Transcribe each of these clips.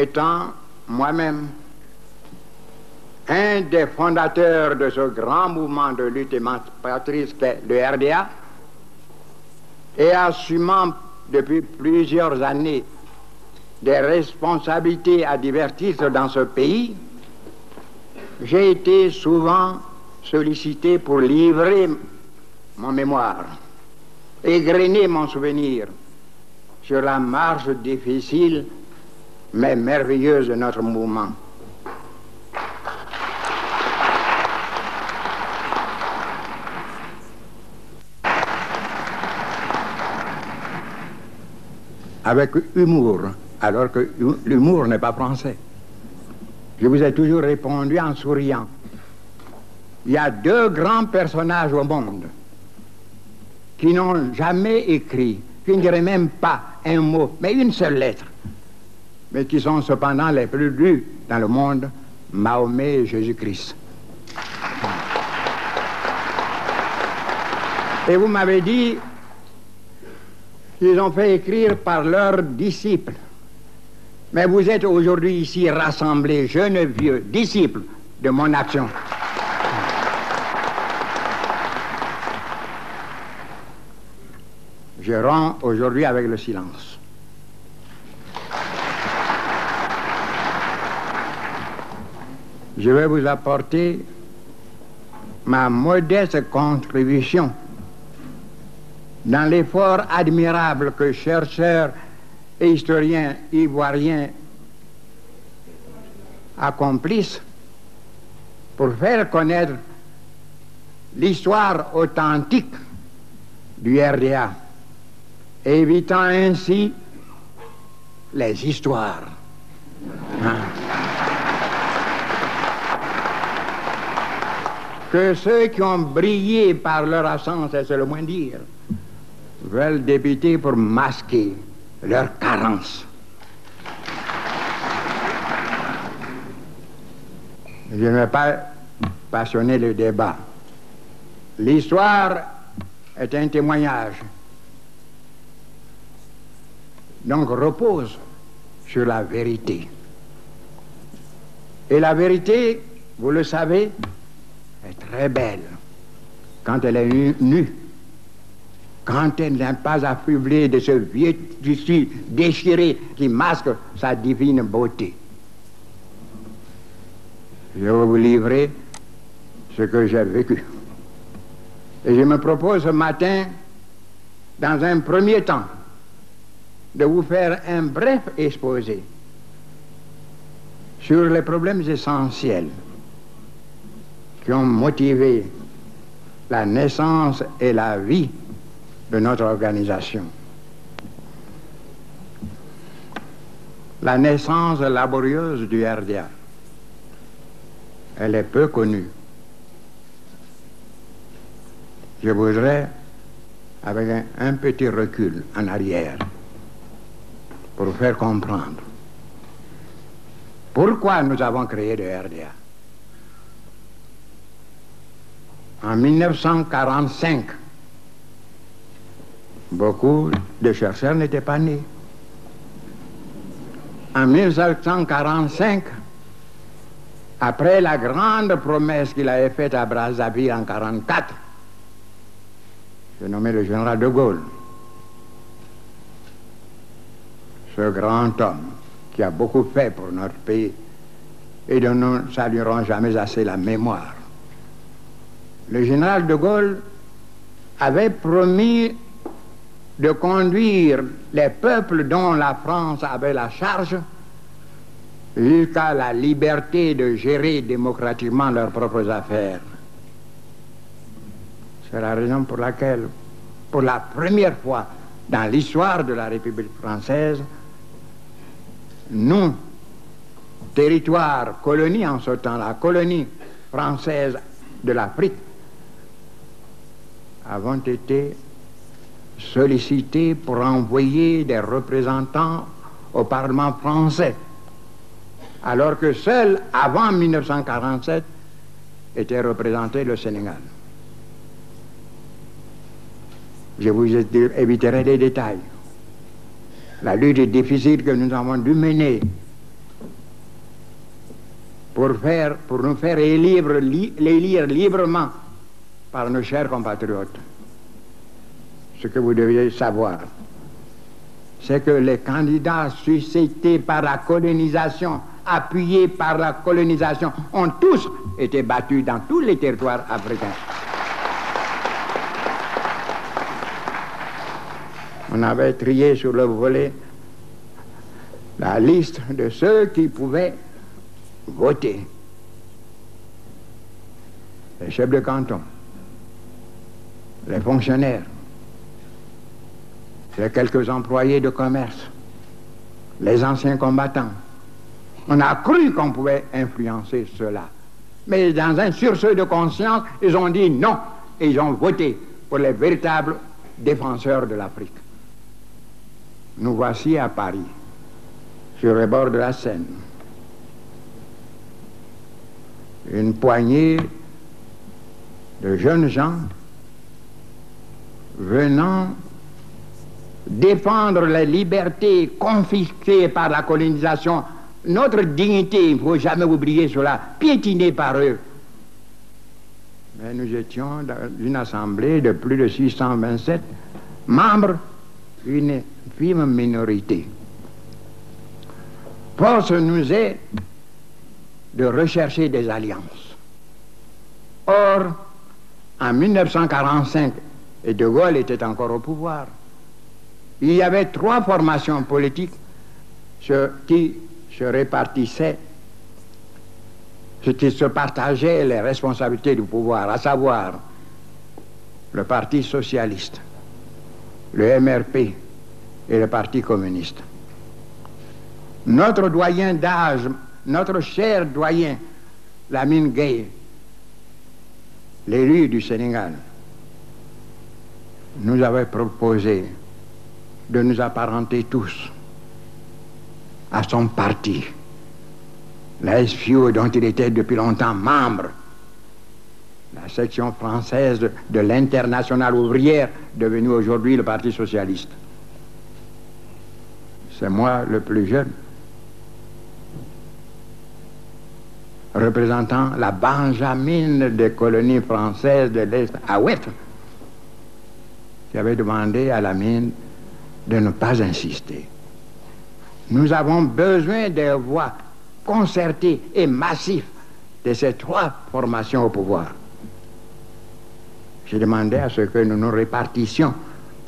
étant moi-même un des fondateurs de ce grand mouvement de lutte émancipatrice qu'est le RDA, et assumant depuis plusieurs années des responsabilités à divers titres dans ce pays, j'ai été souvent sollicité pour livrer mon mémoire, égrener mon souvenir sur la marche difficile mais merveilleuse de notre mouvement. Avec humour, alors que l'humour n'est pas français. Je vous ai toujours répondu en souriant. Il y a deux grands personnages au monde qui n'ont jamais écrit, qui ne diraient même pas un mot, mais une seule lettre, mais qui sont cependant les plus lus dans le monde, Mahomet et Jésus-Christ. Et vous m'avez dit qu'ils ont fait écrire par leurs disciples. Mais vous êtes aujourd'hui ici rassemblés, jeunes vieux, disciples de mon action. Je romps aujourd'hui avec le silence. Je vais vous apporter ma modeste contribution dans l'effort admirable que chercheurs et historiens ivoiriens accomplissent pour faire connaître l'histoire authentique du RDA, évitant ainsi les histoires. Que ceux qui ont brillé par leur absence, et c'est le moins dire, veulent débiter pour masquer leur carence. Je ne vais pas passionner le débat. L'histoire est un témoignage, donc repose sur la vérité. Et la vérité, vous le savez, est très belle quand elle est nue, quand elle n'est pas affublée de ce vieux tissu déchiré qui masque sa divine beauté. Je vais vous livrer ce que j'ai vécu. Et je me propose ce matin, dans un premier temps, de vous faire un bref exposé sur les problèmes essentiels qui ont motivé la naissance et la vie de notre organisation. La naissance laborieuse du RDA, elle est peu connue. Je voudrais, avec un petit recul en arrière, pour vous faire comprendre pourquoi nous avons créé le RDA. En 1945, beaucoup de chercheurs n'étaient pas nés. En 1945, après la grande promesse qu'il avait faite à Brazzaville en 1944, j'ai nommé le général de Gaulle, ce grand homme qui a beaucoup fait pour notre pays et dont nous ne saluerons jamais assez la mémoire. Le général de Gaulle avait promis de conduire les peuples dont la France avait la charge jusqu'à la liberté de gérer démocratiquement leurs propres affaires. C'est la raison pour laquelle, pour la première fois dans l'histoire de la République française, nous, territoire, colonie en ce temps-là, colonie française de l'Afrique, avons été sollicités pour envoyer des représentants au Parlement français, alors que seul, avant 1947, était représenté le Sénégal. Je vous éviterai les détails. La lutte difficile que nous avons dû mener pour nous faire élire librement par nos chers compatriotes. Ce que vous deviez savoir, c'est que les candidats suscités par la colonisation, appuyés par la colonisation, ont tous été battus dans tous les territoires africains. On avait trié sur le volet la liste de ceux qui pouvaient voter. Les chefs de canton, les fonctionnaires, les quelques employés de commerce, les anciens combattants. On a cru qu'on pouvait influencer cela. Mais dans un sursaut de conscience, ils ont dit non. Et ils ont voté pour les véritables défenseurs de l'Afrique. Nous voici à Paris, sur les bords de la Seine. Une poignée de jeunes gens venant défendre les libertés confisquées par la colonisation, notre dignité, il ne faut jamais oublier cela, piétinée par eux. Mais nous étions dans une assemblée de plus de 627 membres, une infime minorité. Force nous est de rechercher des alliances. Or, en 1945, et De Gaulle était encore au pouvoir, il y avait 3 formations politiques qui se répartissaient, qui se partageaient les responsabilités du pouvoir, à savoir le Parti socialiste, le MRP et le Parti communiste. Notre doyen d'âge, notre cher doyen, Lamine Gueye, l'élu du Sénégal, nous avait proposé de nous apparenter tous à son parti, la SFIO dont il était depuis longtemps membre, la section française de l'Internationale ouvrière, devenue aujourd'hui le Parti socialiste. C'est moi le plus jeune, représentant la Benjamine des colonies françaises de l'Est à Ouest, qui avait demandé à Lamine de ne pas insister. Nous avons besoin des voix concertées et massives de ces 3 formations au pouvoir. J'ai demandé à ce que nous nous répartissions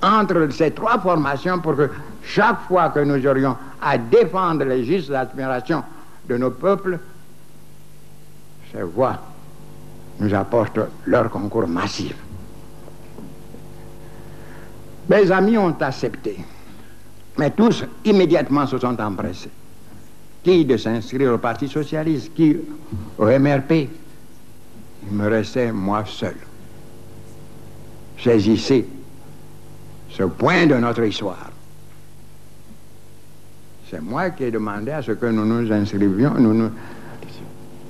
entre ces 3 formations pour que chaque fois que nous aurions à défendre les justes aspirations de nos peuples, ces voix nous apportent leur concours massif. Mes amis ont accepté, mais tous immédiatement se sont empressés. Qui de s'inscrire au Parti socialiste, qui au MRP. Il me restait moi seul. Saisissez ce point de notre histoire. C'est moi qui ai demandé à ce que nous nous inscrivions, nous nous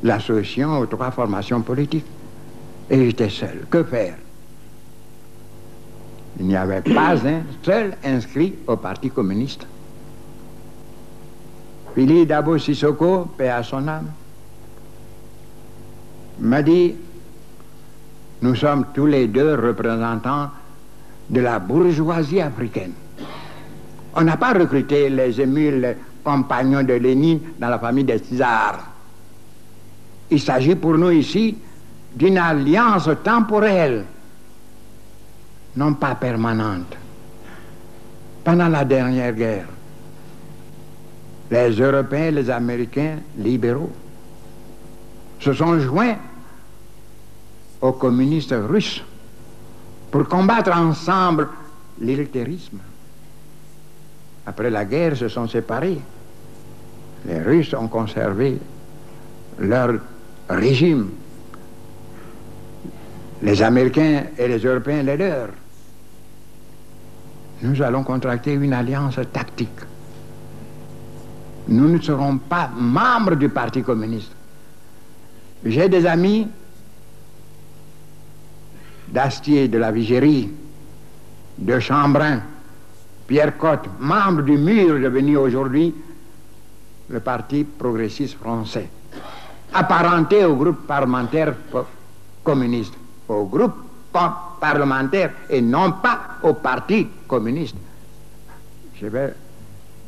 l'associons aux 3 formations politiques. Et j'étais seul. Que faire? Il n'y avait pas un seul inscrit au Parti communiste. Philippe Dabo Sissoko, paix à son âme, m'a dit: nous sommes tous les 2 représentants de la bourgeoisie africaine. On n'a pas recruté les émules compagnons de Lénine dans la famille des Césars. Il s'agit pour nous ici d'une alliance temporelle, non pas permanente. Pendant la dernière guerre, les Européens et les Américains libéraux se sont joints aux communistes russes pour combattre ensemble l'illutérisme. Après la guerre, ils se sont séparés. Les Russes ont conservé leur régime. Les Américains et les Européens les leurs. Nous allons contracter une alliance tactique. Nous ne serons pas membres du Parti communiste. J'ai des amis d'Astier, de la Vigérie, de Chambrin, Pierre Cotte, membre du MUR, devenu aujourd'hui le Parti progressiste français. apparentés au groupe parlementaire communiste, au groupe parlementaire et non pas au parti communiste. Je vais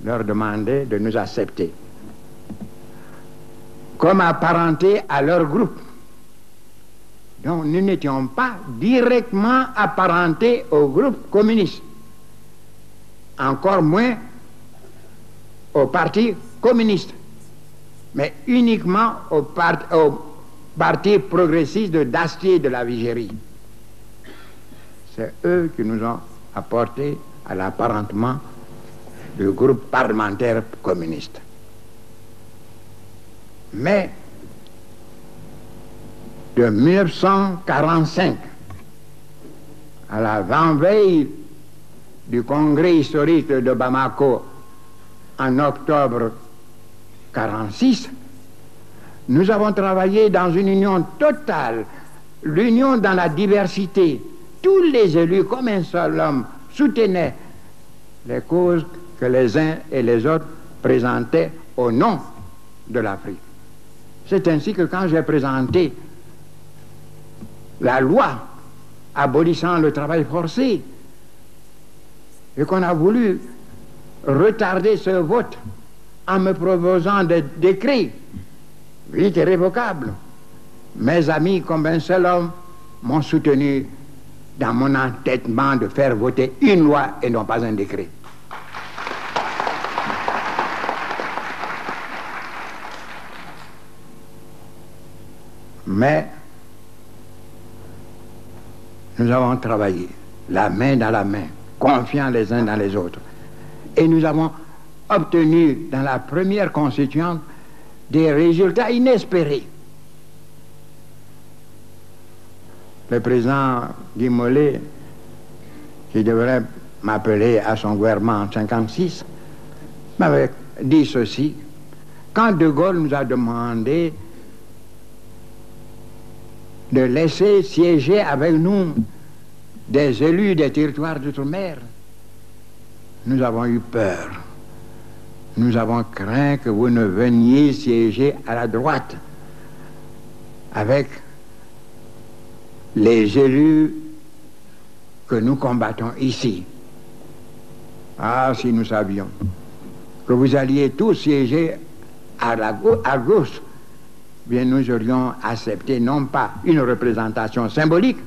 leur demander de nous accepter comme apparentés à leur groupe. Donc nous n'étions pas directement apparentés au groupe communiste, encore moins au parti communiste, mais uniquement au parti progressiste de Dastier de la Vigérie. C'est eux qui nous ont apporté à l'apparentement du groupe parlementaire communiste. Mais de 1945 à l'avant-veille du congrès historique de Bamako en octobre 1946, nous avons travaillé dans une union totale, l'union dans la diversité. Tous les élus, comme un seul homme, soutenaient les causes que les uns et les autres présentaient au nom de l'Afrique. C'est ainsi que quand j'ai présenté la loi abolissant le travail forcé et qu'on a voulu retarder ce vote en me proposant des décrets vite irrévocables, mes amis comme un seul homme m'ont soutenu dans mon entêtement de faire voter une loi et non pas un décret. Mais nous avons travaillé la main dans la main, confiants les uns dans les autres. Et nous avons obtenu dans la première constituante des résultats inespérés. Le président Guy Mollet, qui devrait m'appeler à son gouvernement en 1956, m'avait dit ceci: quand De Gaulle nous a demandé de laisser siéger avec nous des élus des territoires d'outre-mer, nous avons eu peur. Nous avons craint que vous ne veniez siéger à la droite avec les élus que nous combattons ici. Ah, si nous savions que vous alliez tous siéger à gauche, bien nous aurions accepté non pas une représentation symbolique,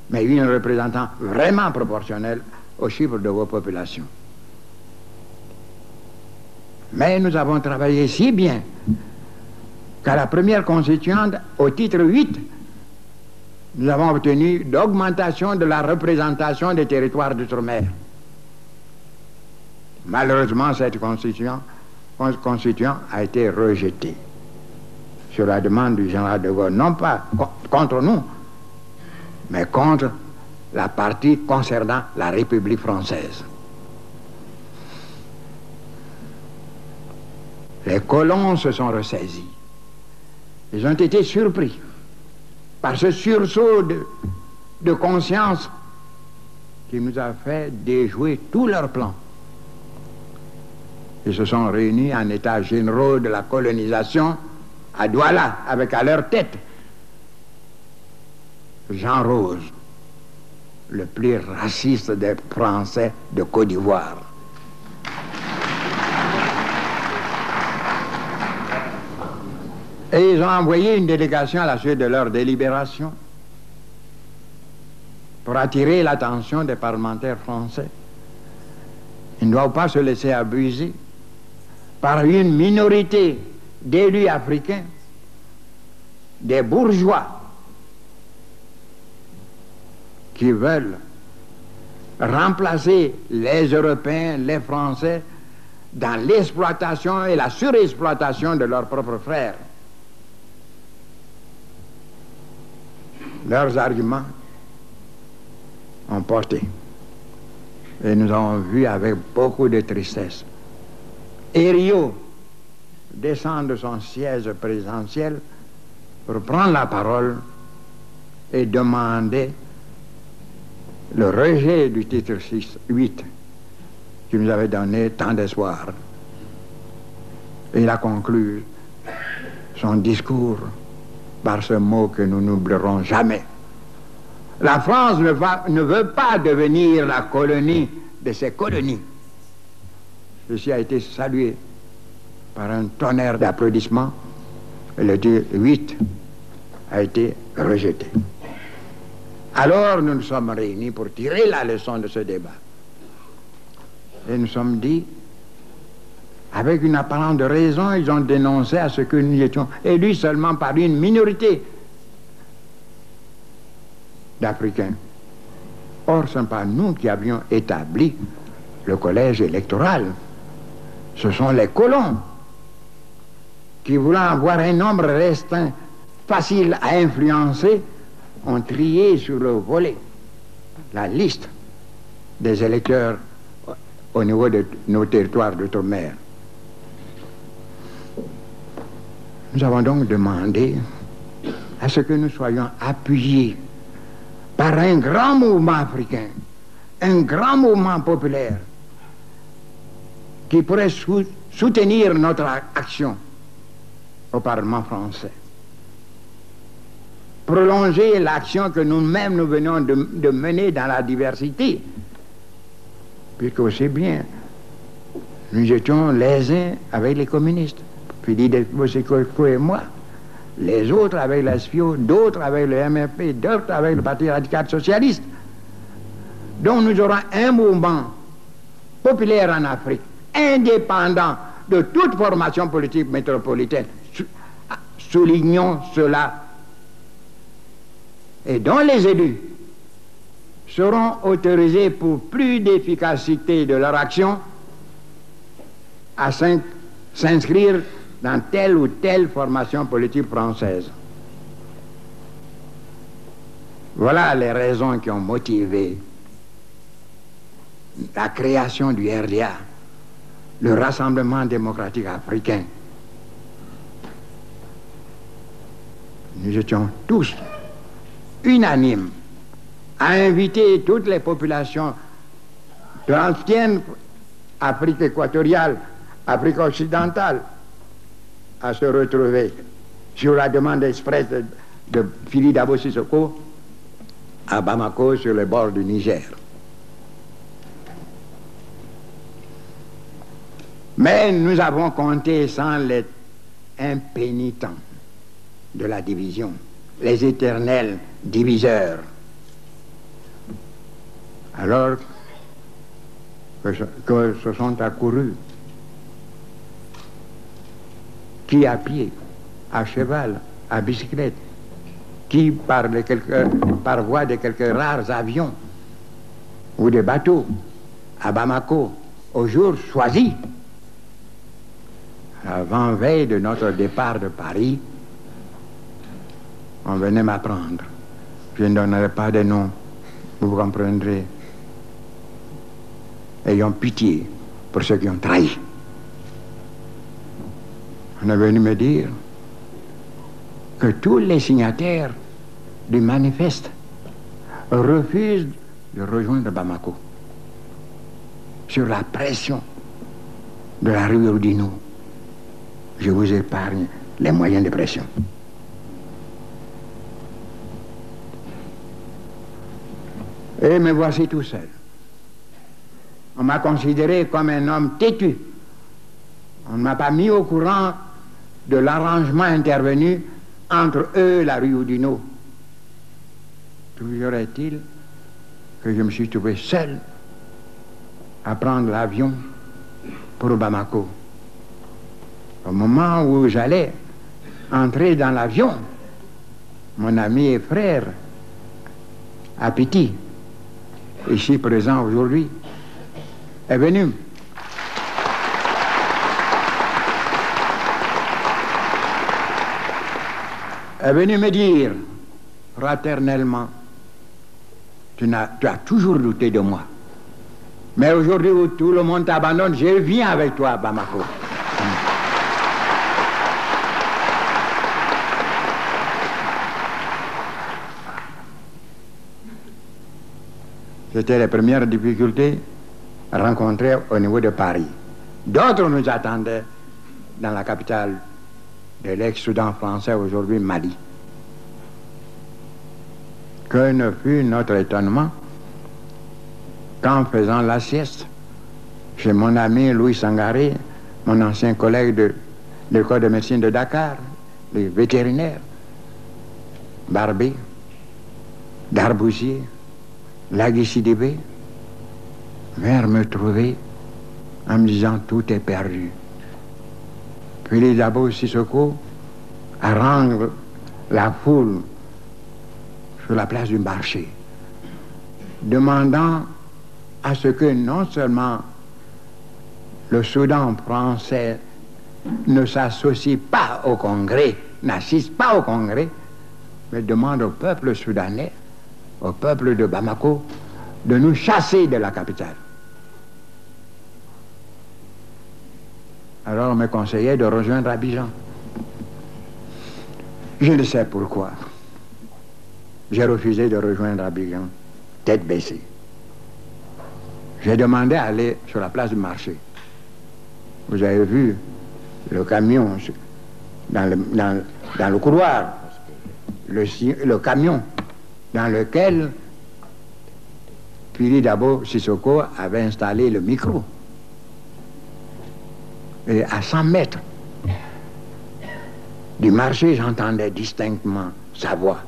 mais une représentation vraiment proportionnelle au chiffre de vos populations. Mais nous avons travaillé si bien qu'à la première constituante, au titre 8, nous avons obtenu l'augmentation de la représentation des territoires d'outre-mer. Malheureusement, cette constituante a été rejetée sur la demande du général de Gaulle, non pas contre nous, mais contre la partie concernant la République française. Les colons se sont ressaisis. Ils ont été surpris par ce sursaut de conscience qui nous a fait déjouer tous leurs plans. Ils se sont réunis en états généraux de la colonisation à Douala, avec à leur tête Jean Rose, le plus raciste des Français de Côte d'Ivoire. Et ils ont envoyé une délégation à la suite de leur délibération pour attirer l'attention des parlementaires français. Ils ne doivent pas se laisser abuser par une minorité d'élus africains, des bourgeois qui veulent remplacer les Européens, les Français, dans l'exploitation et la surexploitation de leurs propres frères. Leurs arguments ont porté. Et nous avons vu avec beaucoup de tristesse Herriot descend de son siège présidentiel pour prendre la parole et demander le rejet du titre 8 qui nous avait donné tant d'espoir. Et il a conclu son discours par ce mot que nous n'oublierons jamais. La France ne veut pas devenir la colonie de ses colonies. Ceci a été salué par un tonnerre d'applaudissements et le 8 a été rejeté. Alors nous nous sommes réunis pour tirer la leçon de ce débat. Et nous sommes dit, avec une apparente raison, ils ont dénoncé à ce que nous étions élus seulement par une minorité d'Africains. Or, ce n'est pas nous qui avions établi le collège électoral. Ce sont les colons qui, voulant avoir un nombre restreint, facile à influencer, ont trié sur le volet la liste des électeurs au niveau de nos territoires d'outre-mer. Nous avons donc demandé à ce que nous soyons appuyés par un grand mouvement africain, un grand mouvement populaire qui pourrait soutenir notre action au Parlement français. Prolonger l'action que nous-mêmes nous venons de mener dans la diversité, puisque aussi bien nous étions les uns avec les communistes, Philippe Bosséco et moi, les autres avec la SFIO, d'autres avec le MRP, d'autres avec le Parti radical socialiste. Donc nous aurons un mouvement populaire en Afrique, indépendant de toute formation politique métropolitaine. Soulignons cela. Et dont les élus seront autorisés pour plus d'efficacité de leur action à s'inscrire dans telle ou telle formation politique française. Voilà les raisons qui ont motivé la création du RDA, le Rassemblement démocratique africain. Nous étions tous unanimes à inviter toutes les populations de l'ancienne Afrique équatoriale, Afrique occidentale, à se retrouver sur la demande expresse de Philippe Dabo Sissoko à Bamako, sur les bords du Niger. Mais nous avons compté sans les impénitents de la division, les éternels diviseurs. Alors que se sont accourus qui à pied, à cheval, à bicyclette, qui par voie de quelques rares avions ou des bateaux à Bamako au jour choisi, avant-veille de notre départ de Paris, on venait m'apprendre. Je ne donnerai pas de nom, vous comprendrez. Ayons pitié pour ceux qui ont trahi. On est venu me dire que tous les signataires du manifeste refusent de rejoindre Bamako sur la pression de la rue Oudinot. Je vous épargne les moyens de pression. Et me voici tout seul. On m'a considéré comme un homme têtu. On ne m'a pas mis au courant de l'arrangement intervenu entre eux et la rue Oudinot. Toujours est-il que je me suis trouvé seul à prendre l'avion pour Bamako. Au moment où j'allais entrer dans l'avion, mon ami et frère, Apiti, ici présent aujourd'hui, est venu. Est venu me dire fraternellement, tu as toujours douté de moi. Mais aujourd'hui où tout le monde t'abandonne, je viens avec toi à Bamako. C'était les premières difficultés rencontrées au niveau de Paris. D'autres nous attendaient dans la capitale de l'ex-Soudan français, aujourd'hui Mali. Que ne fut notre étonnement qu'en faisant la sieste chez mon ami Louis Sangaré, mon ancien collègue de l'école de médecine de Dakar, les vétérinaires, Barbé, Darboussier, Lagui Sidibé, vinrent me trouver en me disant tout est perdu. Puis les Dabo Sissoko haranguent la foule sur la place du marché, demandant à ce que non seulement le Soudan français ne s'associe pas au Congrès, n'assiste pas au Congrès, mais demande au peuple soudanais, au peuple de Bamako, de nous chasser de la capitale. Alors on me conseillait de rejoindre Abidjan. Je ne sais pourquoi. J'ai refusé de rejoindre Abidjan, tête baissée. J'ai demandé à aller sur la place du marché. Vous avez vu le camion dans le couloir, le camion dans lequel Pili Dabo Sissoko avait installé le micro. Et à 100 mètres du marché, j'entendais distinctement sa voix.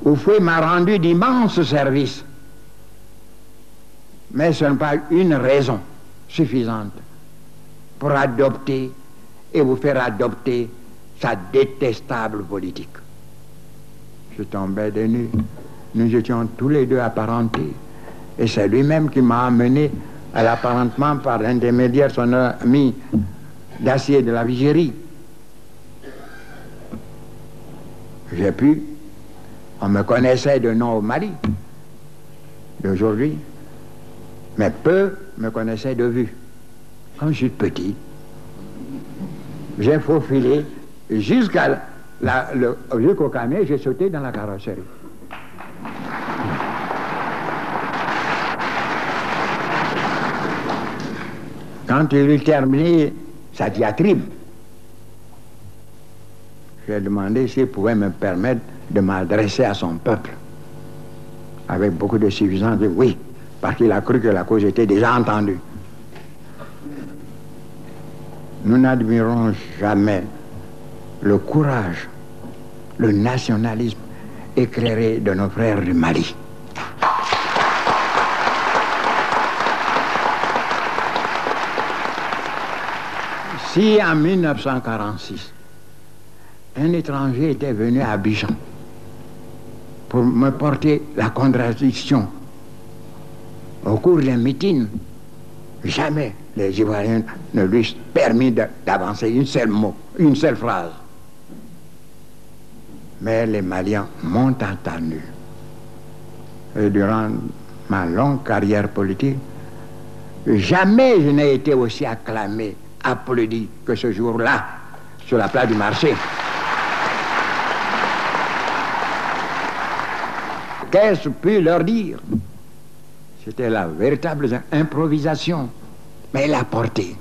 Oufoué m'a rendu d'immenses services, mais ce n'est pas une raison suffisante pour adopter et vous faire adopter sa détestable politique. Je tombais des nues. Nous étions tous les deux apparentés. Et c'est lui-même qui m'a amené à l'apparentement par l'intermédiaire de son ami d'acier de la Vigérie. J'ai pu, on me connaissait de nom au Mali, d'aujourd'hui, mais peu me connaissaient de vue. Comme je suis petit, j'ai faufilé jusqu'au camion, j'ai sauté dans la carrosserie. Quand il eut terminé sa diatribe, j'ai demandé s'il pouvait me permettre de m'adresser à son peuple. Avec beaucoup de suffisance, de oui, parce qu'il a cru que la cause était déjà entendue. Nous n'admirons jamais le courage, le nationalisme éclairé de nos frères du Mali. Si en 1946, un étranger était venu à Abidjan pour me porter la contradiction au cours d'un meeting, jamais les Ivoiriens ne lui ont permis d'avancer une seule mot, une seule phrase. Mais les Maliens m'ont entendu. Et durant ma longue carrière politique, jamais je n'ai été aussi acclamé, applaudi que ce jour-là, sur la place du marché. Qu'est-ce que je puis leur dire? C'était la véritable improvisation. Mais elle a porté.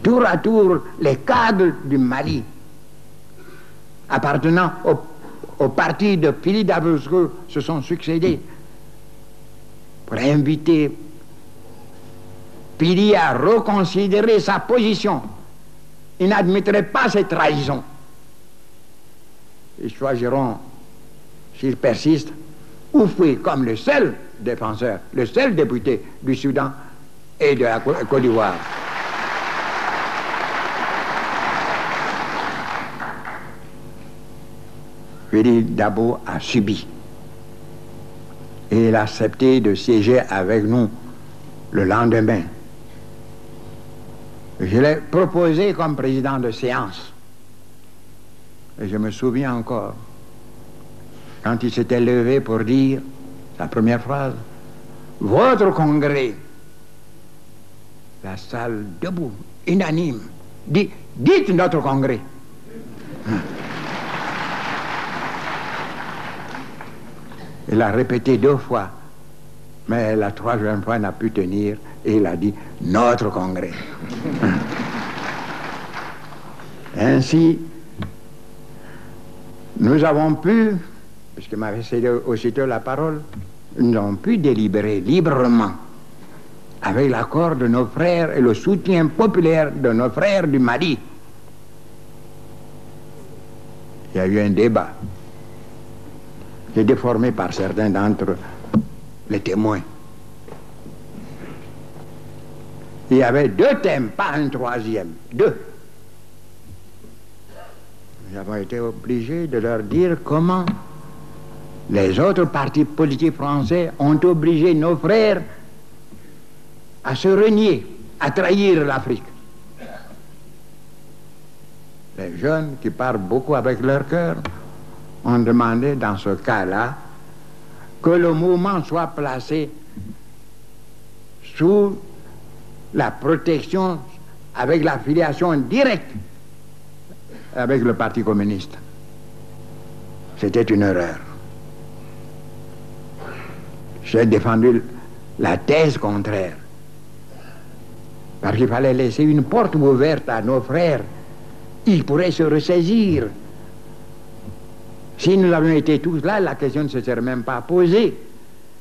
Tour à tour, les cadres du Mali, appartenant au parti de Philippe Dabusco, se sont succédés pour inviter Pili à reconsidérer sa position. Il n'admettrait pas cette trahison. Ils choisiront, s'ils persistent, Oufoué comme le seul défenseur, le seul député du Soudan et de la Côte d'Ivoire. Philippe Dabo a subi. Et il a accepté de siéger avec nous le lendemain. Je l'ai proposé comme président de séance. Et je me souviens encore, quand il s'était levé pour dire sa première phrase, « Votre congrès », la salle debout, unanime, dit « Dites notre congrès ». Il a répété 2 fois, mais la 3e fois n'a pu tenir et il a dit « Notre congrès ». Ainsi, nous avons pu, puisque m'avait cédé aussitôt la parole, nous avons pu délibérer librement, avec l'accord de nos frères et le soutien populaire de nos frères du Mali. Il y a eu un débat qui est déformé par certains d'entre les témoins. Il y avait 2 thèmes, pas un troisième, 2. Nous avons été obligés de leur dire comment les autres partis politiques français ont obligé nos frères à se renier, à trahir l'Afrique. Les jeunes qui parlent beaucoup avec leur cœur ont demandé dans ce cas-là que le mouvement soit placé sous la protection avec l'affiliation directe avec le Parti communiste. C'était une erreur. J'ai défendu la thèse contraire. Parce qu'il fallait laisser une porte ouverte à nos frères. Ils pourraient se ressaisir. Si nous avions été tous là, la question ne se serait même pas posée.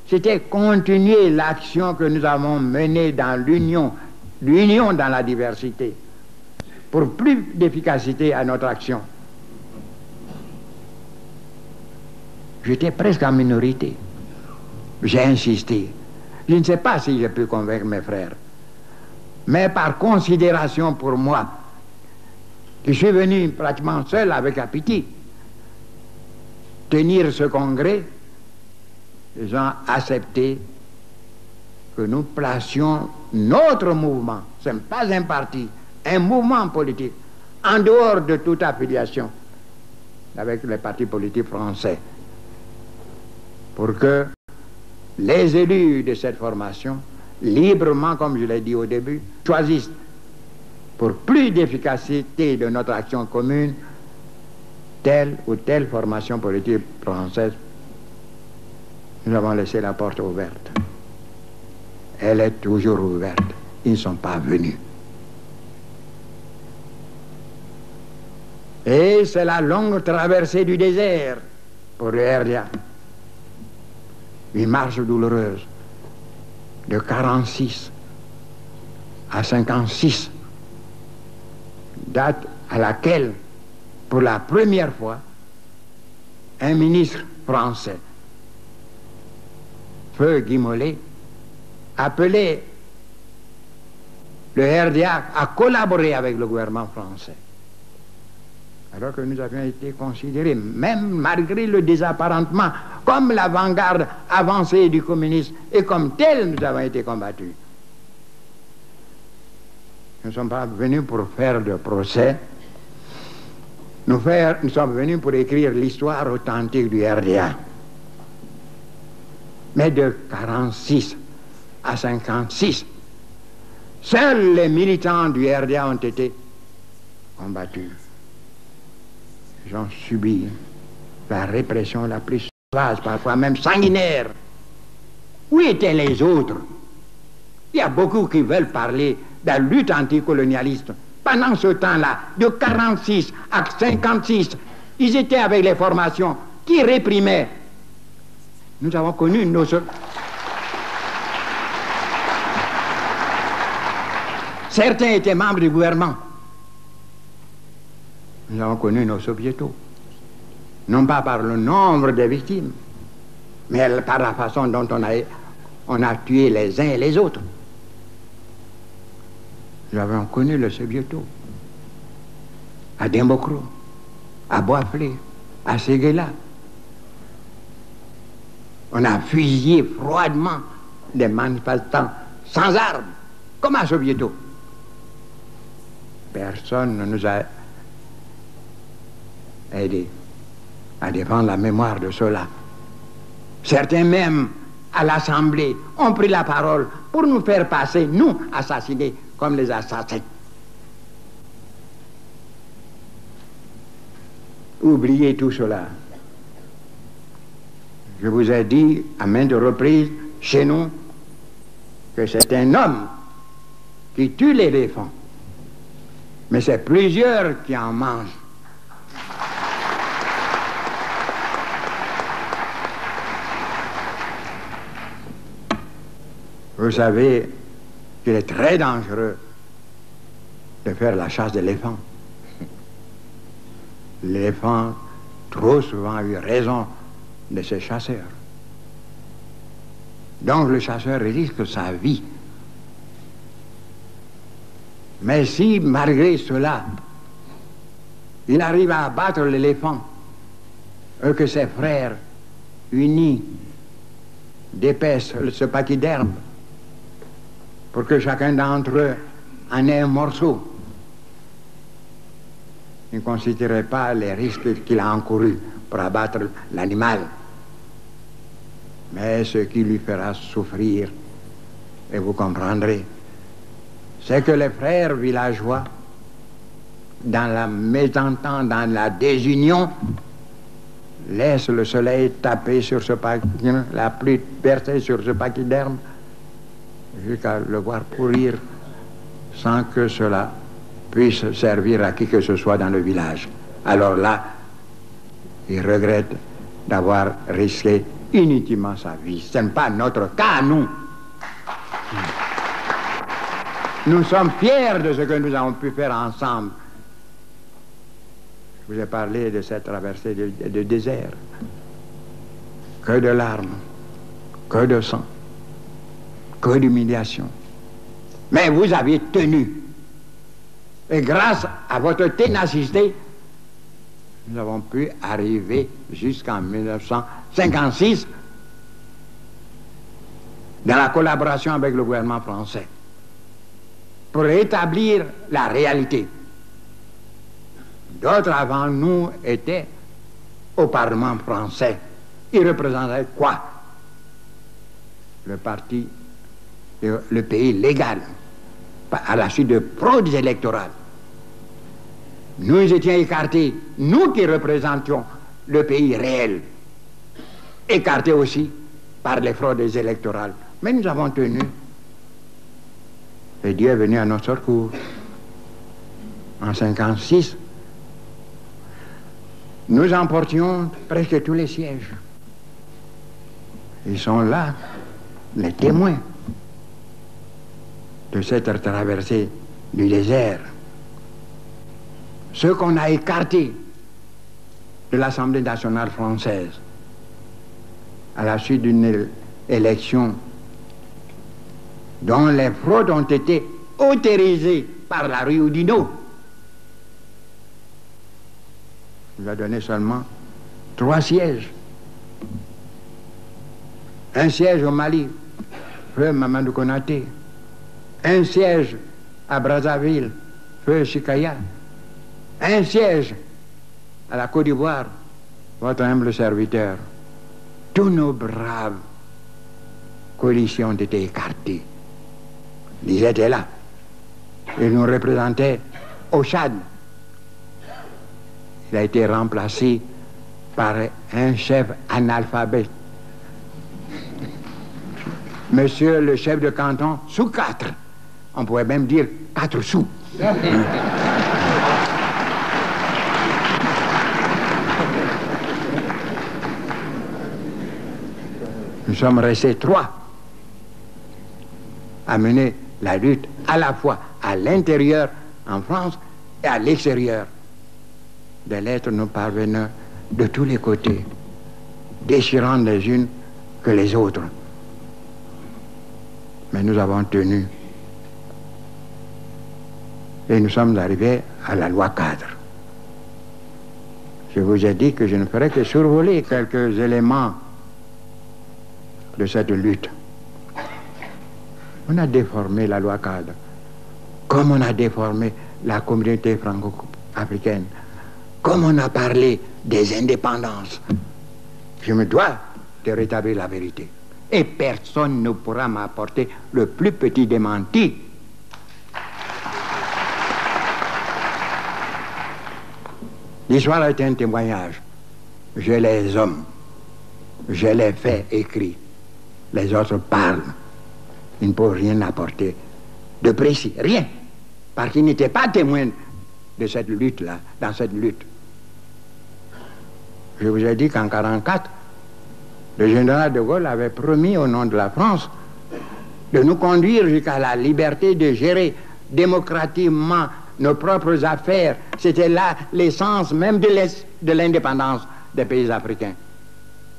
C'était continuer l'action que nous avons menée dans l'union dans la diversité, pour plus d'efficacité à notre action. J'étais presque en minorité. J'ai insisté. Je ne sais pas si j'ai pu convaincre mes frères. Mais par considération pour moi, je suis venu pratiquement seul avec Apiti tenir ce congrès, ils ont accepté que nous placions notre mouvement, ce n'est pas un parti, un mouvement politique, en dehors de toute affiliation avec les partis politiques français, pour que les élus de cette formation, librement, comme je l'ai dit au début, choisissent pour plus d'efficacité de notre action commune telle ou telle formation politique française. Nous avons laissé la porte ouverte. Elle est toujours ouverte. Ils ne sont pas venus. Et c'est la longue traversée du désert pour le RDA. Une marche douloureuse de 46 à 56, date à laquelle, pour la première fois, un ministre français, Feu Guy Mollet, appelait le RDA à collaborer avec le gouvernement français. Alors que nous avions été considérés, même malgré le désapparentement, comme l'avant-garde avancée du communisme, et comme tel, nous avons été combattus. Nous ne sommes pas venus pour faire de procès. Nous sommes venus pour écrire l'histoire authentique du RDA. Mais de 46 à 56, seuls les militants du RDA ont été combattus. Ils ont subi la répression la plus sauvage, parfois même sanguinaire. Où étaient les autres? Il y a beaucoup qui veulent parler de la lutte anticolonialiste. Pendant ce temps-là, de 46 à 56, ils étaient avec les formations qui réprimaient. Nous avons connu nos... Certains étaient membres du gouvernement. Nous avons connu nos soviétos. Non pas par le nombre de victimes, mais par la façon dont on a tué les uns et les autres. Nous avons connu le soviéto. À Dimbokro, à Boisflé, à Séguéla. On a fusillé froidement des manifestants sans armes, comme à Soviéto. Personne ne nous a aidés à défendre la mémoire de ceux-là. Certains même, à l'Assemblée, ont pris la parole pour nous faire passer, nous, assassinés, comme les assassins. Oubliez tout cela. Je vous ai dit à maintes reprises, chez nous, que c'est un homme qui tue l'éléphant, mais c'est plusieurs qui en mangent. Vous savez qu'il est très dangereux de faire la chasse d'éléphants. L'éléphant, trop souvent, a eu raison de ses chasseurs. Donc le chasseur risque sa vie. Mais si, malgré cela, il arrive à abattre l'éléphant, et que ses frères, unis, dépècent ce pachyderme, pour que chacun d'entre eux en ait un morceau, il ne considérait pas les risques qu'il a encourus pour abattre l'animal. Mais ce qui lui fera souffrir, et vous comprendrez, c'est que les frères villageois, dans la mésentente, dans la désunion, laissent le soleil taper sur ce pachyderme, la pluie percer sur ce pachyderme, jusqu'à le voir pourrir sans que cela puisse servir à qui que ce soit dans le village. Alors là, il regrette d'avoir risqué inutilement sa vie. Ce n'est pas notre cas, nous. Nous sommes fiers de ce que nous avons pu faire ensemble. Je vous ai parlé de cette traversée de désert. Que de larmes, que de sang, que d'humiliation. Mais vous avez tenu. Et grâce à votre ténacité, nous avons pu arriver jusqu'en 1956 dans la collaboration avec le gouvernement français pour rétablir la réalité. D'autres avant nous étaient au Parlement français. Ils représentaient quoi? Le parti, le pays légal, à la suite de fraudes électorales. Nous étions écartés, nous qui représentions le pays réel, écartés aussi par les fraudes électorales. Mais nous avons tenu. Et Dieu est venu à notre secours. En 1956, nous emportions presque tous les sièges. Ils sont là, les témoins de cette traversée du désert. Ceux qu'on a écartés de l'Assemblée nationale française à la suite d'une élection dont les fraudes ont été autorisées par la rue Oudinot. Il nous a donné seulement 3 sièges. Un siège au Mali, feu Mamadou Konaté. Un siège à Brazzaville, feu Chikaya. Un siège à la Côte d'Ivoire, votre humble serviteur. Tous nos braves coalitions ont été écartés. Ils étaient là. Ils nous représentaient au Tchad. Il a été remplacé par un chef analphabète. Monsieur le chef de canton, sous 4. On pourrait même dire 4 sous. Nous sommes restés 3 à mener la lutte à la fois à l'intérieur, en France, et à l'extérieur. Des lettres nous parvenaient de tous les côtés, déchirant les unes que les autres. Mais nous avons tenu. Et nous sommes arrivés à la loi cadre. Je vous ai dit que je ne ferais que survoler quelques éléments de cette lutte. On a déformé la loi cadre, comme on a déformé la communauté franco-africaine, comme on a parlé des indépendances. Je me dois de rétablir la vérité. Et personne ne pourra m'apporter le plus petit démenti. L'histoire est un témoignage. J'ai les hommes, j'ai les faits écrits. Les autres parlent. Ils ne peuvent rien apporter de précis, rien. Parce qu'ils n'étaient pas témoins de cette lutte-là, dans cette lutte. Je vous ai dit qu'en 1944, le général de Gaulle avait promis au nom de la France de nous conduire jusqu'à la liberté de gérer démocratiquement nos propres affaires. C'était là l'essence même de l'indépendance des pays africains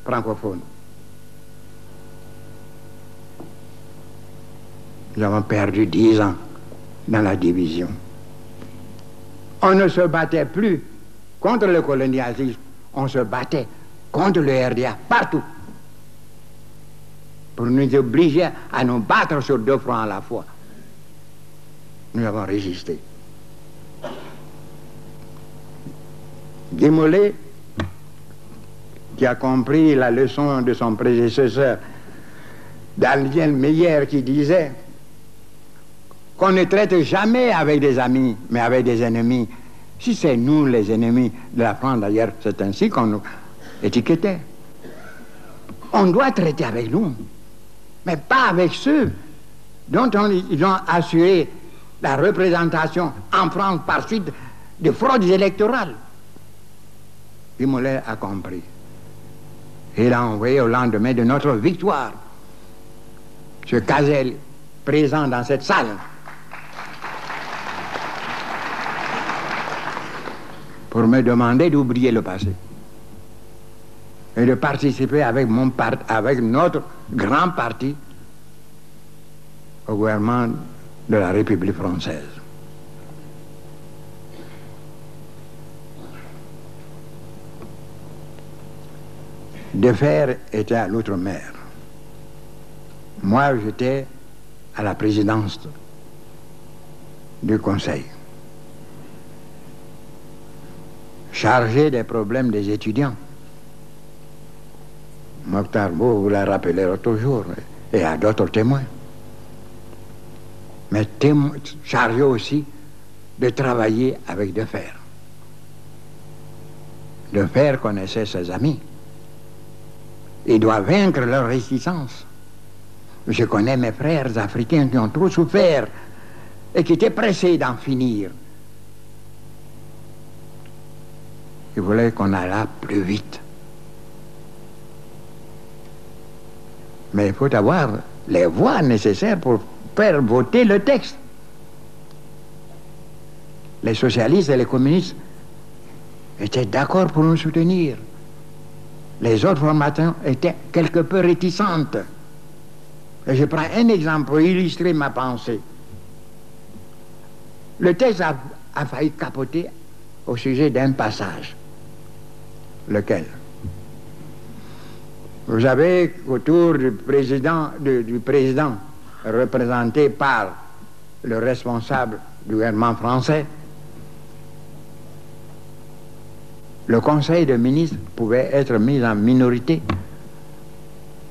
francophones. Nous avons perdu 10 ans dans la division. On ne se battait plus contre le colonialisme, on se battait contre le RDA partout pour nous obliger à nous battre sur 2 fronts à la fois. Nous avons résisté. Guy Mollet, qui a compris la leçon de son prédécesseur, Daniel Meyer, qui disait qu'on ne traite jamais avec des amis, mais avec des ennemis. Si c'est nous les ennemis de la France, d'ailleurs, c'est ainsi qu'on nous étiquetait. On doit traiter avec nous, mais pas avec ceux dont ils ont assuré la représentation en France par suite de fraudes électorales. Guy Mollet a compris. Il a envoyé au lendemain de notre victoire ce Cazel présent dans cette salle pour me demander d'oublier le passé et de participer avec notre grand parti au gouvernement de la République française. Defer était à l'outre-mer. Moi, j'étais à la présidence du Conseil, chargé des problèmes des étudiants. Mokhtar Mbow vous la rappellera toujours, et à d'autres témoins. Mais chargé aussi de travailler avec Defer. Defer connaissait ses amis. Il doit vaincre leur réticence. Je connais mes frères africains qui ont trop souffert et qui étaient pressés d'en finir. Ils voulaient qu'on allât plus vite. Mais il faut avoir les voix nécessaires pour faire voter le texte. Les socialistes et les communistes étaient d'accord pour nous soutenir. Les autres formations étaient quelque peu réticentes. Et je prends un exemple pour illustrer ma pensée. Le texte a failli capoter au sujet d'un passage. Lequel? Vous savez qu'autour du président représenté par le responsable du gouvernement français, le Conseil de ministres pouvait être mis en minorité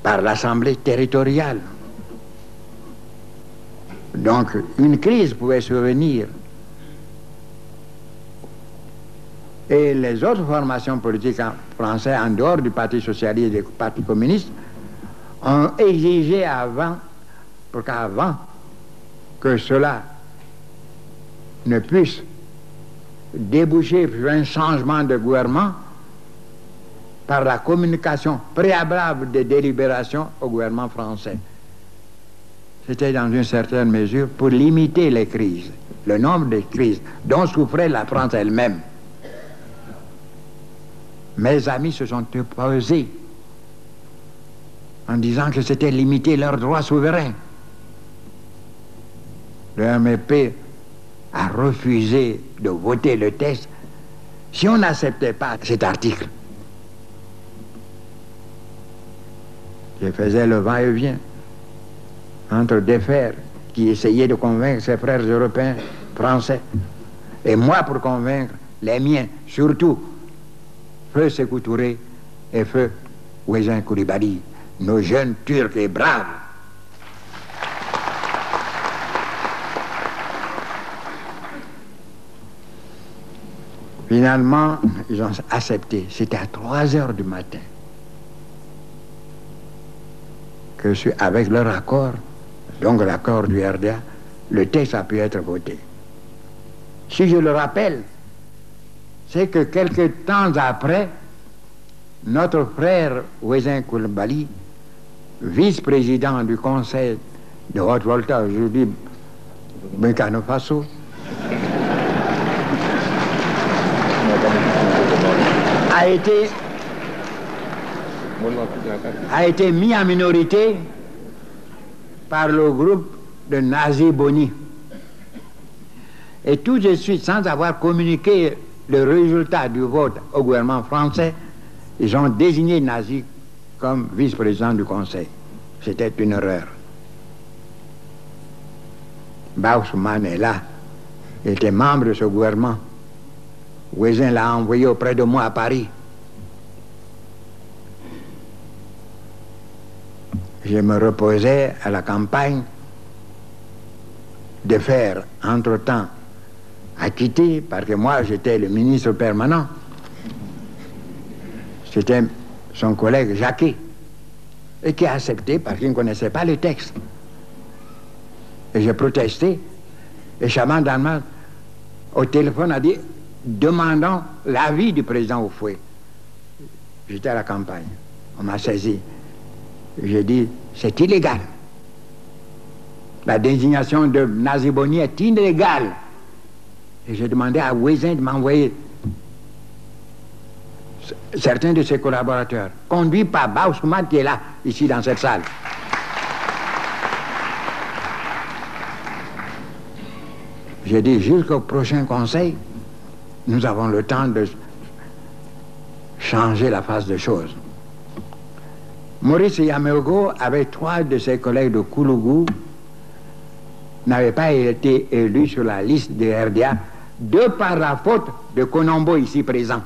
par l'Assemblée territoriale. Donc, une crise pouvait survenir. Et les autres formations politiques françaises, en dehors du Parti socialiste et du Parti communiste, ont exigé avant que cela ne puisse déboucher sur un changement de gouvernement par la communication préalable des délibérations au gouvernement français. C'était dans une certaine mesure pour limiter les crises, le nombre de crises dont souffrait la France elle-même. Mes amis se sont opposés en disant que c'était limiter leurs droits souverains. Le MEP a refusé de voter le texte si on n'acceptait pas cet article. Je faisais le va-et-vient entre Defer, qui essayait de convaincre ses frères européens, français, et moi pour convaincre les miens, surtout Feu Sékou Touré et Feu Ouézin Coulibaly, nos jeunes Turcs et braves. Finalement, ils ont accepté. C'était à 3 heures du matin que, avec leur accord, donc l'accord du RDA, le texte a pu être voté. Si je le rappelle, c'est que quelque temps après, notre frère Ouezin Coulibaly, vice-président du conseil de Haute-Volta, aujourd'hui Burkina Faso, a été mis en minorité par le groupe de Nazi Boni. Et tout de suite, sans avoir communiqué le résultat du vote au gouvernement français, ils ont désigné Nazi comme vice-président du Conseil. C'était une erreur. Bausman est là. Il était membre de ce gouvernement. Ouezin l'a envoyé auprès de moi à Paris. Je me reposais à la campagne de faire, entre-temps, acquitter, parce que moi j'étais le ministre permanent. C'était son collègue Jacquet, et qui a accepté parce qu'il ne connaissait pas le texte. Et j'ai protesté, et Chaman Dalmas, au téléphone, a dit, demandons l'avis du président Houphouët. J'étais à la campagne, on m'a saisi. J'ai dit, c'est illégal. La désignation de Nazi Boni est illégale. Et j'ai demandé à Ouezin de m'envoyer certains de ses collaborateurs, conduits par Bausman qui est là, ici dans cette salle. J'ai dit, jusqu'au prochain conseil, nous avons le temps de changer la face des choses. Maurice Yameogo, avec 3 de ses collègues de Koulougou, n'avait pas été élu sur la liste des RDA de par la faute de Konombo ici présent.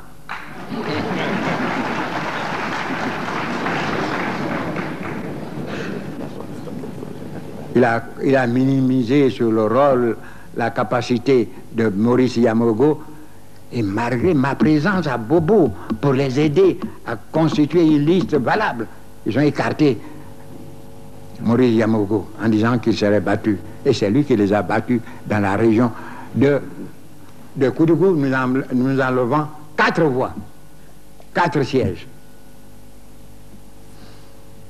Il a minimisé sur le rôle, la capacité de Maurice Yameogo, et malgré ma présence à Bobo pour les aider à constituer une liste valable, ils ont écarté Maurice Yameogo en disant qu'il serait battu. Et c'est lui qui les a battus dans la région de Koudougou. Nous enlevons 4 voix, 4 sièges.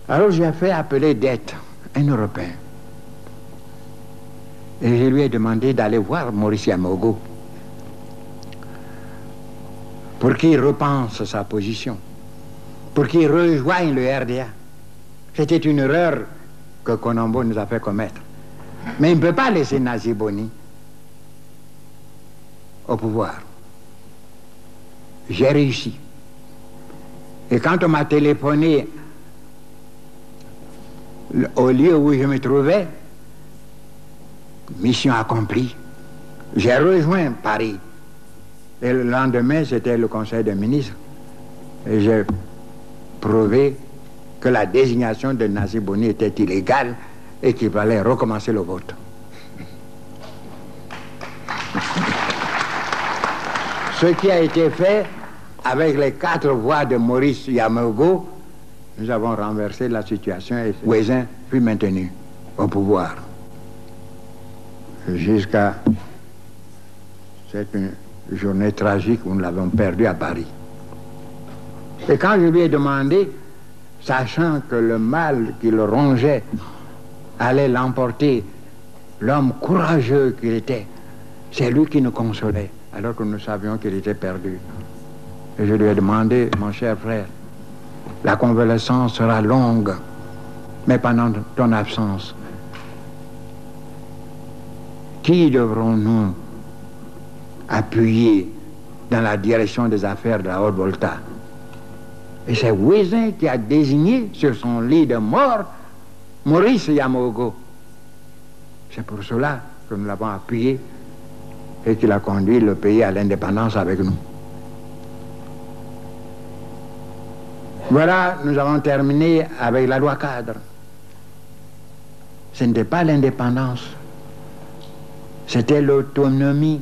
Alors j'ai fait appeler Dette, un Européen. Et je lui ai demandé d'aller voir Maurice Yameogo pour qu'il repense sa position, pour qu'il rejoigne le RDA. C'était une erreur que Konombo nous a fait commettre. Mais il ne peut pas laisser Nazi Boni au pouvoir. J'ai réussi. Et quand on m'a téléphoné au lieu où je me trouvais, mission accomplie, j'ai rejoint Paris. Et le lendemain, c'était le conseil des ministres. Et j'ai prouvé que la désignation de Nazi Boni était illégale et qu'il fallait recommencer le vote. Ce qui a été fait avec les 4 voix de Maurice Yameogo, nous avons renversé la situation et Ouezin fut maintenu au pouvoir. Jusqu'à cette journée tragique où nous l'avons perdu à Paris. Et quand je lui ai demandé, sachant que le mal qui le rongeait allait l'emporter, l'homme courageux qu'il était, c'est lui qui nous consolait, alors que nous savions qu'il était perdu. Et je lui ai demandé, mon cher frère, la convalescence sera longue, mais pendant ton absence, qui devrons-nous appuyer dans la direction des affaires de la Haute-Volta? Et c'est Ouezin qui a désigné sur son lit de mort Maurice Yameogo. C'est pour cela que nous l'avons appuyé et qu'il a conduit le pays à l'indépendance avec nous. Voilà, nous avons terminé avec la loi cadre. Ce n'était pas l'indépendance, c'était l'autonomie,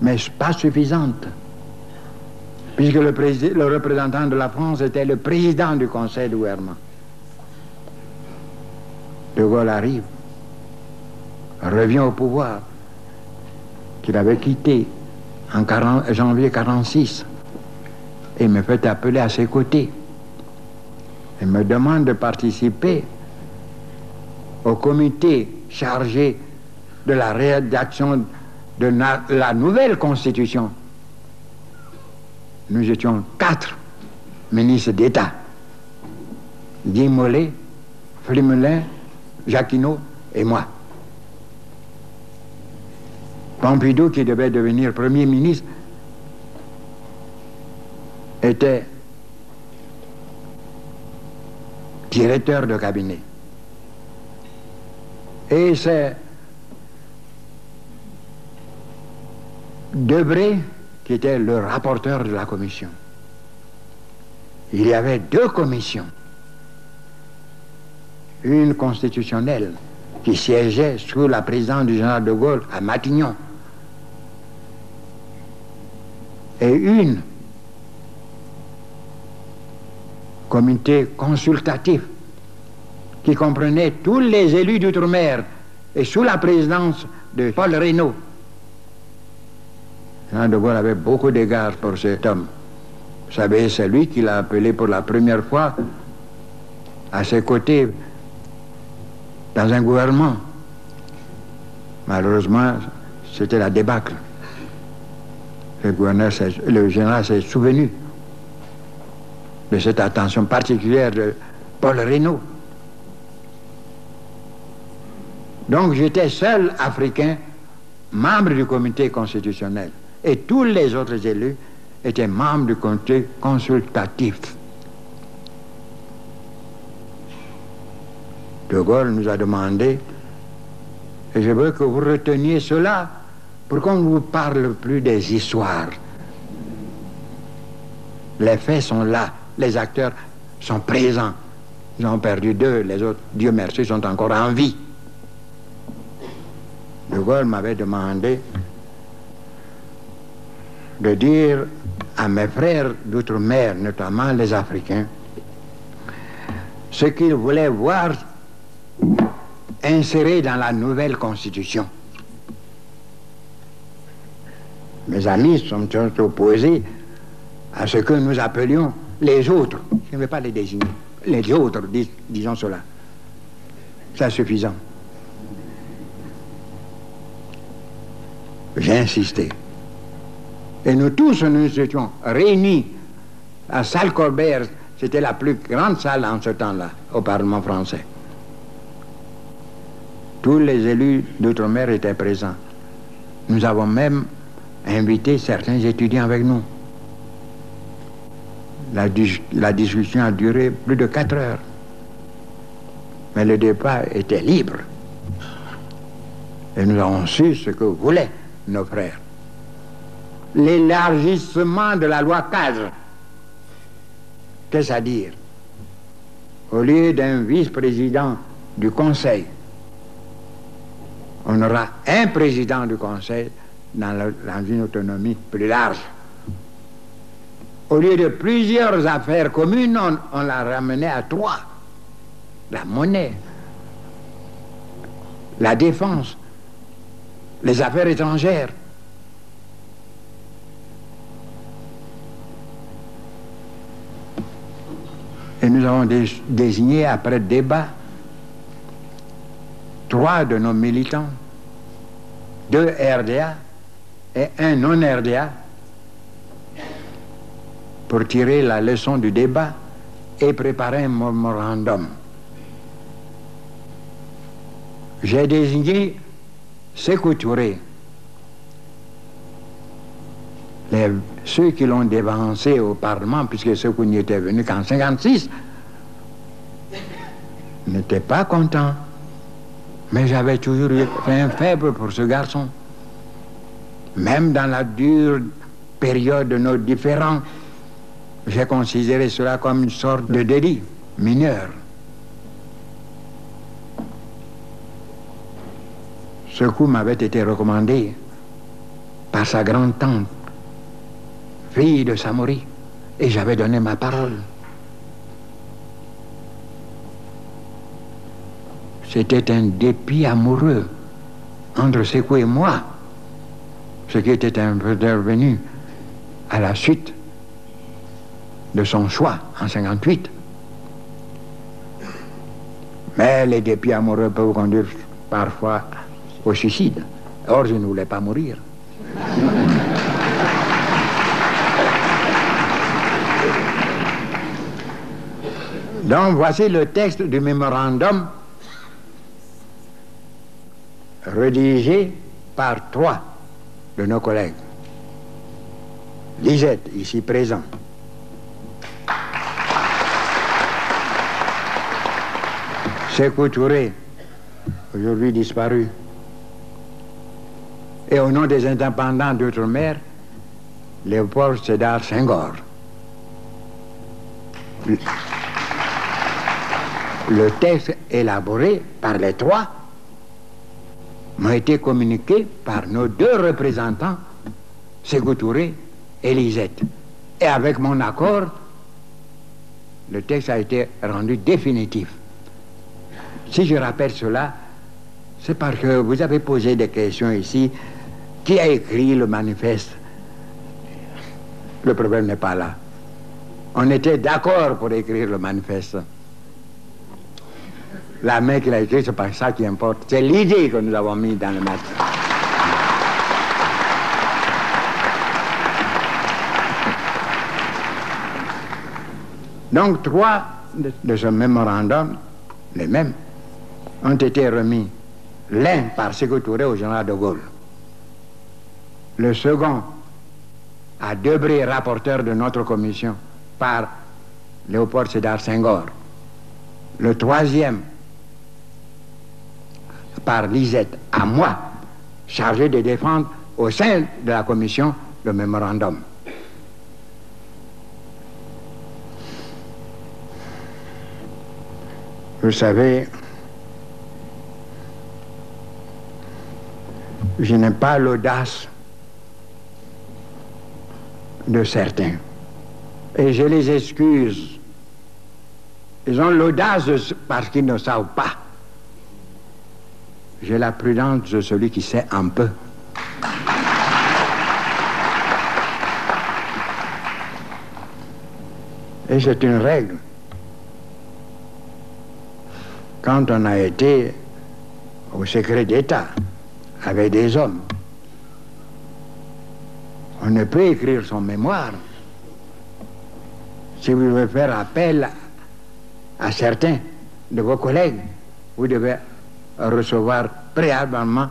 mais pas suffisante, puisque le représentant de la France était le président du conseil de gouvernement. De Gaulle arrive, revient au pouvoir qu'il avait quitté en janvier 1946. Il me fait appeler à ses côtés. Il me demande de participer au comité chargé de la rédaction de la nouvelle Constitution. Nous étions 4 ministres d'État. Guy Mollet, Flimelin, Jacquinot et moi. Pompidou, qui devait devenir Premier ministre, était directeur de cabinet. Et c'est Debré qui était le rapporteur de la commission. Il y avait 2 commissions. Une constitutionnelle qui siégeait sous la présidence du général de Gaulle à Matignon. Et une comité consultatif qui comprenait tous les élus d'outre-mer et sous la présidence de Paul Reynaud. Le général de Gaulle avait beaucoup d'égards pour cet homme. Vous savez, c'est lui qui l'a appelé pour la première fois à ses côtés dans un gouvernement. Malheureusement, c'était la débâcle. Le général s'est souvenu de cette attention particulière de Paul Reynaud. Donc j'étais seul Africain, membre du comité constitutionnel. Et tous les autres élus étaient membres du comité consultatif. De Gaulle nous a demandé, et je veux que vous reteniez cela pour qu'on ne vous parle plus des histoires. Les faits sont là, les acteurs sont présents. Ils ont perdu 2, les autres, Dieu merci, sont encore en vie. De Gaulle m'avait demandé de dire à mes frères d'outre-mer, notamment les Africains, ce qu'ils voulaient voir inséré dans la nouvelle Constitution. Mes amis sont opposés à ce que nous appelions les autres. Je ne vais pas les désigner. Les autres, disons cela. C'est suffisant. J'ai insisté. Et nous tous, nous étions réunis à Salle Colbert. C'était la plus grande salle en ce temps-là, au Parlement français. Tous les élus d'outre-mer étaient présents. Nous avons même invité certains étudiants avec nous. La discussion a duré plus de 4 heures. Mais le débat était libre. Et nous avons su ce que voulaient nos frères. L'élargissement de la loi cadre. Qu'est-ce à dire? Au lieu d'un vice-président du Conseil, on aura un président du Conseil dans une autonomie plus large. Au lieu de plusieurs affaires communes, on l'a ramené à 3. La monnaie, la défense, les affaires étrangères. Et nous avons désigné, après débat, 3 de nos militants, 2 RDA et 1 non-RDA, pour tirer la leçon du débat et préparer un mémorandum. J'ai désigné Sékou Touré, ceux qui l'ont dévancé au Parlement, puisque Sékou n'y était venu qu'en 1956, n'étaient pas contents. Mais j'avais toujours fait un faible pour ce garçon. Même dans la dure période de nos différends, j'ai considéré cela comme une sorte de délit mineur. Ce coup m'avait été recommandé par sa grande-tante, fille de Samori, et j'avais donné ma parole. C'était un dépit amoureux entre Sékou et moi. ce qui était intervenu à la suite de son choix en 1958. Mais les dépits amoureux peuvent conduire parfois au suicide. Or, je ne voulais pas mourir. Donc, voici le texte du mémorandum rédigé par 3 de nos collègues. Lisette, ici présent. Sékou Touré, aujourd'hui disparu. Et au nom des indépendants d'outre-mer, Léopold Sédar Senghor. Le texte élaboré par les 3 m'a été communiqué par nos 2 représentants, Sékou Touré et Lisette. Et avec mon accord, le texte a été rendu définitif. Si je rappelle cela, c'est parce que vous avez posé des questions ici. Qui a écrit le manifeste? Le problème n'est pas là. On était d'accord pour écrire le manifeste. La main qu'il a écrit, c'est pas ça qui importe. C'est l'idée que nous avons mis dans le manifeste. Donc, 3 de ce mémorandum, les mêmes, ont été remis. L'un par Sékou Touré au général de Gaulle. Le second à Debré, rapporteur de notre commission, par Léopold Sédar Senghor. Le 3e par Lisette, à moi, chargé de défendre au sein de la commission le mémorandum. Vous savez, je n'ai pas l'audace de certains. Et je les excuse. Ils ont l'audace parce qu'ils ne savent pas. J'ai la prudence de celui qui sait un peu. Et c'est une règle. Quand on a été au secret d'État avec des hommes, on ne peut écrire son mémoire. Si vous voulez faire appel à certains de vos collègues, vous devez recevoir préalablement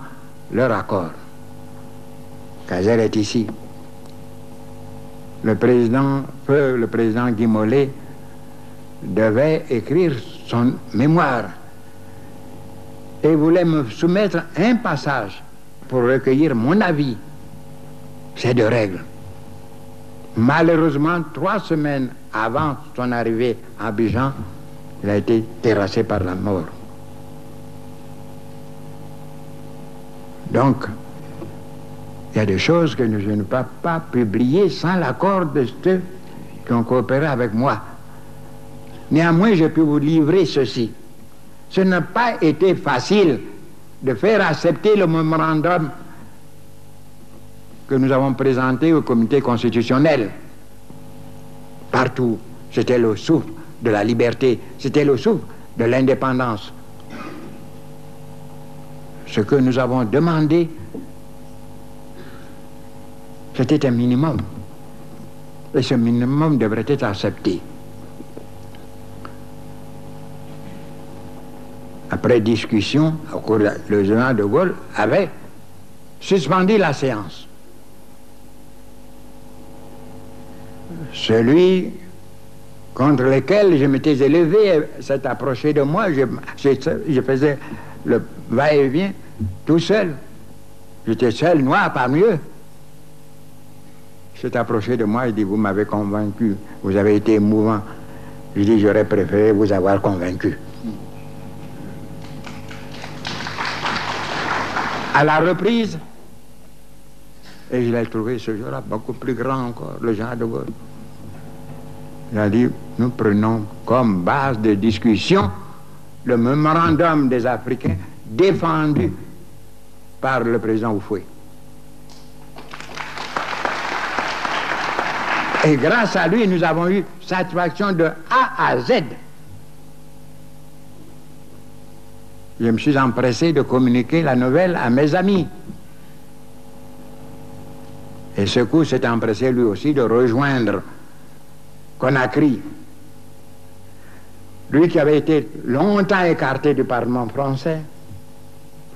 leur accord. Cazer est ici. Le président Guy Mollet devait écrire son mémoire et voulait me soumettre un passage pour recueillir mon avis. C'est de règle. Malheureusement, 3 semaines avant son arrivée à Abidjan, il a été terrassé par la mort. Donc, il y a des choses que je ne peux pas publier sans l'accord de ceux qui ont coopéré avec moi. Néanmoins, je peux vous livrer ceci. Ce n'a pas été facile de faire accepter le mémorandum que nous avons présenté au comité constitutionnel. Partout, c'était le souffle de la liberté, c'était le souffle de l'indépendance. Ce que nous avons demandé, c'était un minimum. Et ce minimum devrait être accepté. Après discussion, le général de Gaulle avait suspendu la séance. Celui contre lequel je m'étais élevé s'est approché de moi. Je faisais le va-et-vient tout seul. J'étais seul, noir parmi eux. Il s'est approché de moi et dit: vous m'avez convaincu, vous avez été émouvant. Je dis: j'aurais préféré vous avoir convaincu. À la reprise, et je l'ai trouvé ce jour-là beaucoup plus grand encore, le général de Gaulle. Il a dit: nous prenons comme base de discussion le mémorandum des Africains défendu par le président Houphouët. Et grâce à lui, nous avons eu satisfaction de A à Z. Je me suis empressé de communiquer la nouvelle à mes amis. Et Sékou s'est empressé lui aussi de rejoindre Conakry. Lui qui avait été longtemps écarté du Parlement français,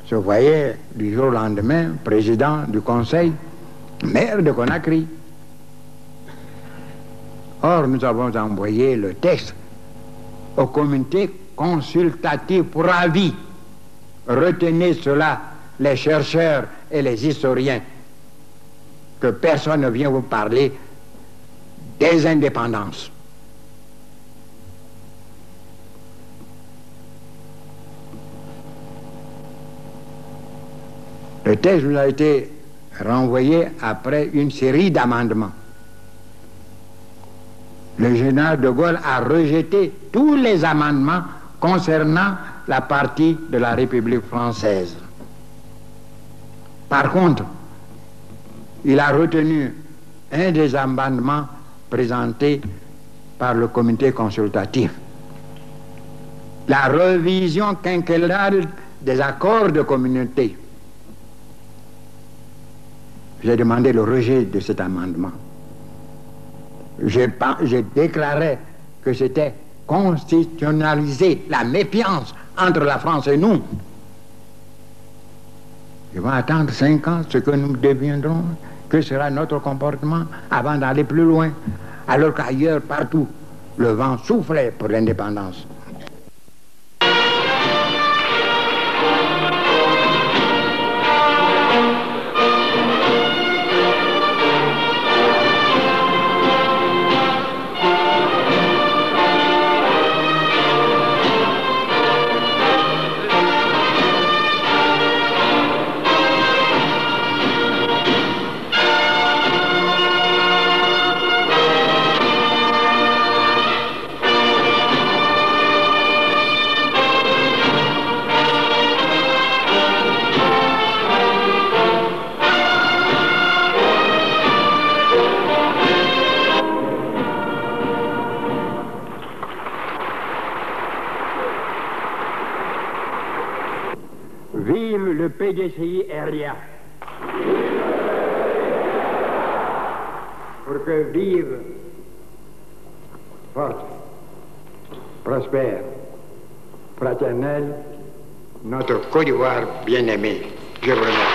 se voyait du jour au lendemain président du Conseil, maire de Conakry. Or, nous avons envoyé le texte au comité consultatif pour avis. Retenez cela, les chercheurs et les historiens, que personne ne vient vous parler des indépendances. Le texte nous a été renvoyé après une série d'amendements. Le général de Gaulle a rejeté tous les amendements concernant la partie de la République française. Par contre, il a retenu un des amendements présentés par le comité consultatif. La révision quinquennale des accords de communauté. J'ai demandé le rejet de cet amendement. J'ai déclaré que c'était constitutionnaliser la méfiance entre la France et nous. Ils vont attendre 5 ans, ce que nous deviendrons, que sera notre comportement avant d'aller plus loin, alors qu'ailleurs, partout, le vent soufflait pour l'indépendance. Vive le PDCI RDA. Pour que vive, forte, prospère, fraternelle, notre Côte d'Ivoire bien-aimée. Je vous remercie.